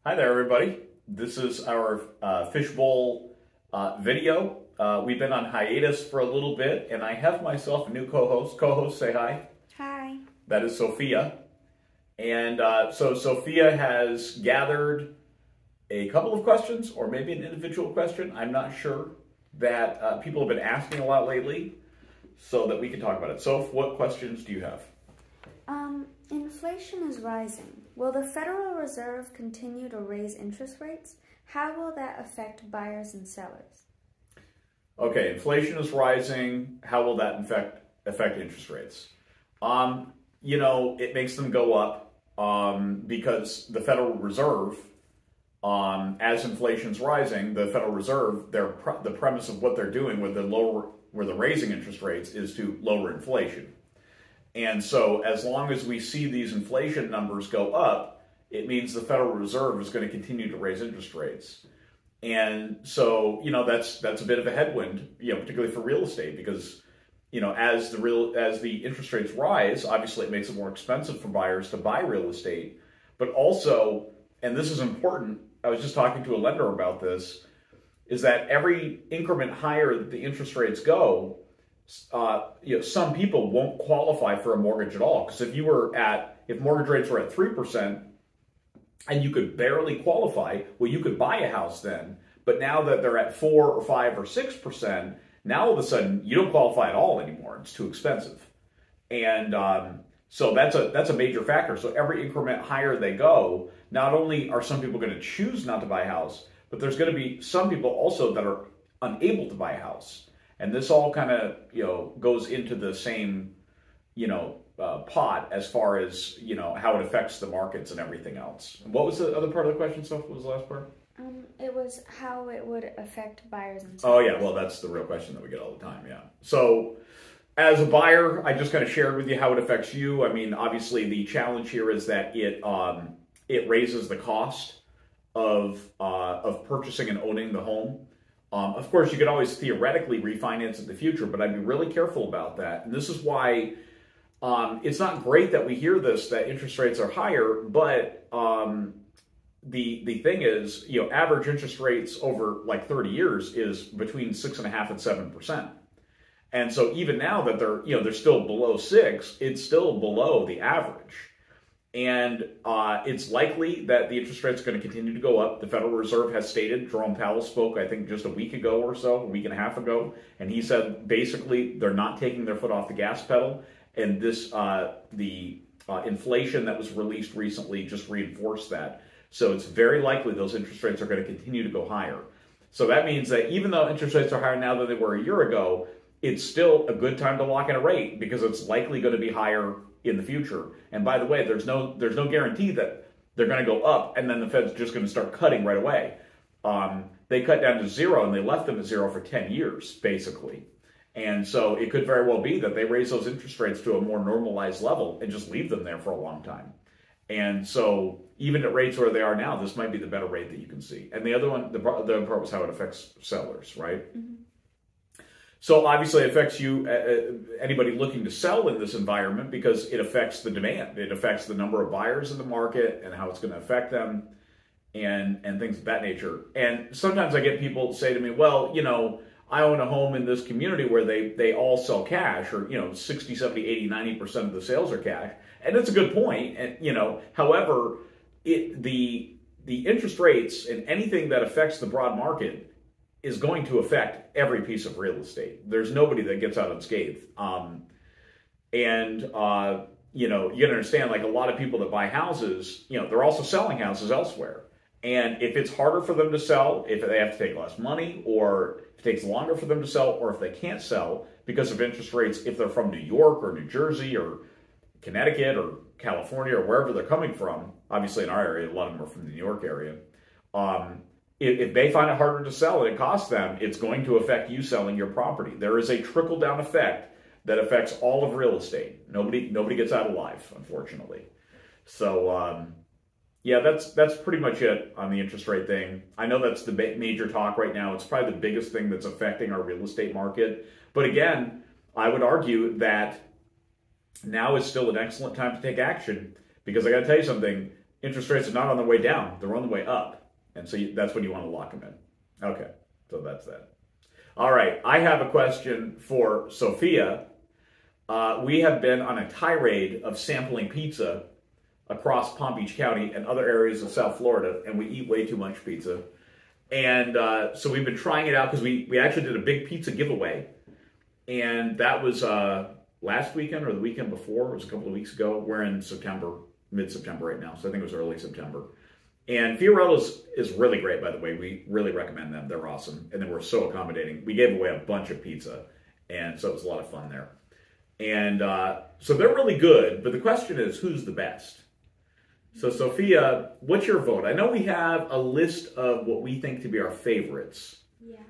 Hi there, everybody. This is our Fishbowl video. We've been on hiatus for a little bit, and I have myself a new co-host. Co-host, say hi. Hi. That is Sophia. And so Sophia has gathered a couple of questions, or maybe an individual question, I'm not sure, that people have been asking a lot lately, so that we can talk about it. Soph, what questions do you have? Inflation is rising. Will the Federal Reserve continue to raise interest rates? How will that affect buyers and sellers? Okay, inflation is rising. How will that affect interest rates? It makes them go up because the Federal Reserve, as inflation's rising, the Federal Reserve, the premise of what they're doing with the raising interest rates is to lower inflation. And so as long as we see these inflation numbers go up, it means the Federal Reserve is going to continue to raise interest rates. And so, that's a bit of a headwind, particularly for real estate, because, as the interest rates rise, obviously it makes it more expensive for buyers to buy real estate. But also, and this is important, I was just talking to a lender about this, is that every increment higher that the interest rates go, some people won't qualify for a mortgage at all. Because if mortgage rates were at 3% and you could barely qualify, well, you could buy a house then. But now that they're at 4 or 5 or 6%, now all of a sudden you don't qualify at all anymore. It's too expensive. And so that's a major factor. So every increment higher they go, not only are some people going to choose not to buy a house, but there's going to be some people also that are unable to buy a house. And this all kind of, goes into the same, pot as far as, how it affects the markets and everything else. And what was the other part of the question, Steph? What was the last part? It was how it would affect buyers and sellers. Oh, yeah. Well, that's the real question that we get all the time, yeah. So as a buyer, I just kind of shared with you how it affects you. I mean, obviously, the challenge here is that it raises the cost of purchasing and owning the home. Of course, you could always theoretically refinance in the future, but I'd be really careful about that. And this is why it's not great that we hear this, that interest rates are higher, but the thing is, average interest rates over like 30 years is between 6.5% and 7%. And so even now that they're still below 6, it's still below the average. And it's likely that the interest rates are going to continue to go up. The Federal Reserve has stated, Jerome Powell spoke, I think, just a week ago or so, a week and a half ago, and he said basically they're not taking their foot off the gas pedal. And the inflation that was released recently just reinforced that. So it's very likely those interest rates are going to continue to go higher. So that means that even though interest rates are higher now than they were a year ago, it's still a good time to lock in a rate because it's likely going to be higher in the future. And by the way, there's no guarantee that they're going to go up and then the Fed's just going to start cutting right away. They cut down to 0 and they left them at 0 for 10 years, basically. And so it could very well be that they raise those interest rates to a more normalized level and just leave them there for a long time. And so even at rates where they are now, this might be the better rate that you can see. And the other part was how it affects sellers, right? Mm-hmm. So obviously it affects you, anybody looking to sell in this environment, because it affects the demand. It affects the number of buyers in the market and how it's going to affect them and things of that nature. And sometimes I get people say to me, well, I own a home in this community where they all sell cash, or, 60, 70, 80, 90% of the sales are cash. And that's a good point. And, however, the interest rates and anything that affects the broad market is going to affect every piece of real estate. There's nobody that gets out unscathed. You got to understand, like a lot of people that buy houses, they're also selling houses elsewhere. And if it's harder for them to sell, if they have to take less money, or if it takes longer for them to sell, or if they can't sell because of interest rates, if they're from New York or New Jersey or Connecticut or California or wherever they're coming from, obviously in our area, a lot of them are from the New York area, if they find it harder to sell and it costs them, it's going to affect you selling your property. There is a trickle-down effect that affects all of real estate. Nobody gets out alive, unfortunately. So, yeah, that's pretty much it on the interest rate thing. I know that's the major talk right now. It's probably the biggest thing that's affecting our real estate market. But again, I would argue that now is still an excellent time to take action, because I got to tell you something. Interest rates are not on the way down; they're on the way up, and so that's when you want to lock them in. Okay, so that's that. All right, I have a question for Sophia. We have been on a tirade of sampling pizza across Palm Beach County and other areas of South Florida, and we eat way too much pizza. And so we've been trying it out because we actually did a big pizza giveaway, and that was last weekend or the weekend before. It was a couple of weeks ago. We're in September, mid-September right now, so I think it was early September. And Fiorella's is really great, by the way. We really recommend them. They're awesome. And then we're so accommodating. We gave away a bunch of pizza, and so it was a lot of fun there. And so they're really good, but the question is, who's the best? So Sophia, what's your vote? I know we have a list of what we think to be our favorites. Yeah.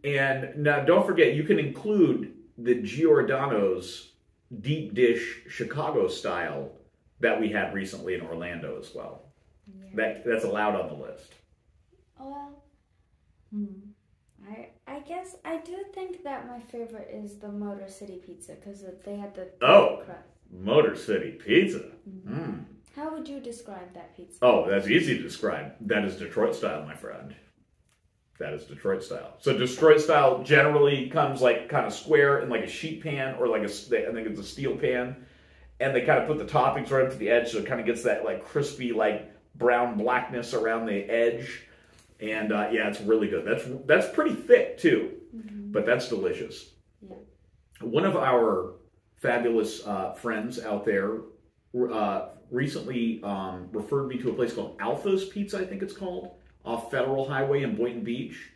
And now don't forget, you can include the Giordano's deep dish Chicago style that we had recently in Orlando as well. Yeah. That's allowed on the list. Well, I guess I do think that my favorite is the Motor City Pizza because they had the crust. Motor City Pizza. How would you describe that pizza? Oh, that's easy to describe. That is Detroit style, my friend. That is Detroit style. So Detroit style generally comes like kind of square in like a sheet pan or like I think it's a steel pan. And they kind of put the toppings right up to the edge so it kind of gets that like crispy like brown blackness around the edge. And yeah, it's really good. That's pretty thick too, but that's delicious. Yeah. One of our fabulous friends out there recently referred me to a place called Alpha's Pizza, I think it's called, off Federal Highway in Boynton Beach.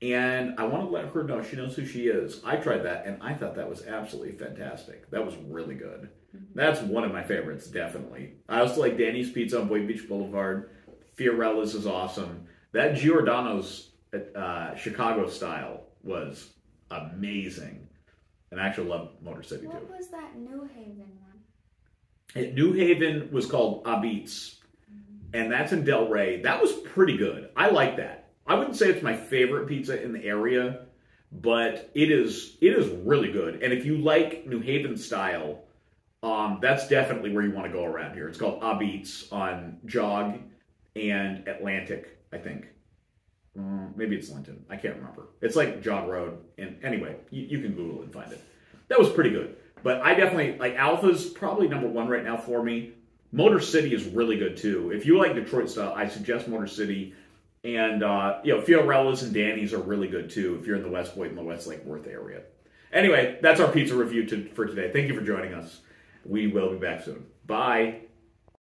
And I want to let her know she knows who she is. I tried that, and I thought that was absolutely fantastic. That was really good. That's one of my favorites, definitely. I also like Danny's Pizza on Boynton Beach Boulevard. Fiorella's is awesome. That Giordano's Chicago style was amazing. And I actually love Motor City, too. What was that New Haven one? New Haven was called Abit's. And that's in Del Rey. That was pretty good. I like that. I wouldn't say it's my favorite pizza in the area, but it is really good. And if you like New Haven style, that's definitely where you want to go around here. It's called Abit's on Jog and Atlantic, I think. Maybe it's Linton. I can't remember. It's like Jog Road. And anyway, you can Google it and find it. That was pretty good. But I definitely, like, Alpha's probably number one right now for me. Motor City is really good, too. If you like Detroit style, I suggest Motor City. And, Fiorella's and Danny's are really good, too, if you're in the West Point and the West Lake Worth area. Anyway, that's our pizza review for today. Thank you for joining us. We will be back soon. Bye.